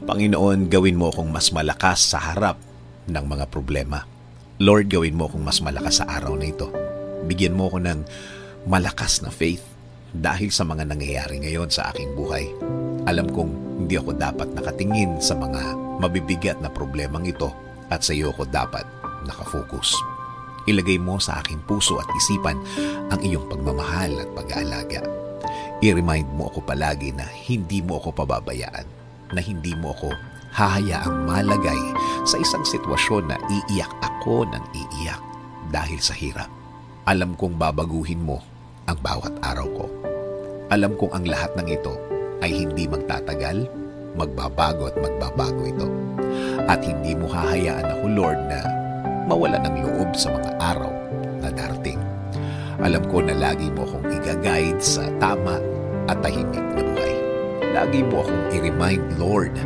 Panginoon, gawin mo akong mas malakas sa harap ng mga problema. Lord, gawin mo akong mas malakas sa araw na ito. Bigyan mo ako ng malakas na faith dahil sa mga nangyayari ngayon sa aking buhay. Alam kong hindi ako dapat nakatingin sa mga mabibigat na problemang ito at sa iyo ako dapat nakafocus. Ilagay mo sa aking puso at isipan ang iyong pagmamahal at pag-aalaga. I-remind mo ako palagi na hindi mo ako pababayaan, na hindi mo ako hahayaang malagay sa isang sitwasyon na iiyak ako ng iiyak dahil sa hirap. Alam kong babaguhin mo ang bawat araw ko. Alam kong ang lahat ng ito ay hindi magtatagal, magbabago at magbabago ito. At hindi mo hahayaan ako, Lord, na mawala ng loob sa mga araw na darating. Alam ko na lagi mo akong i-guide sa tama at tahimik na buhay. Lagi mo akong i-remind, Lord,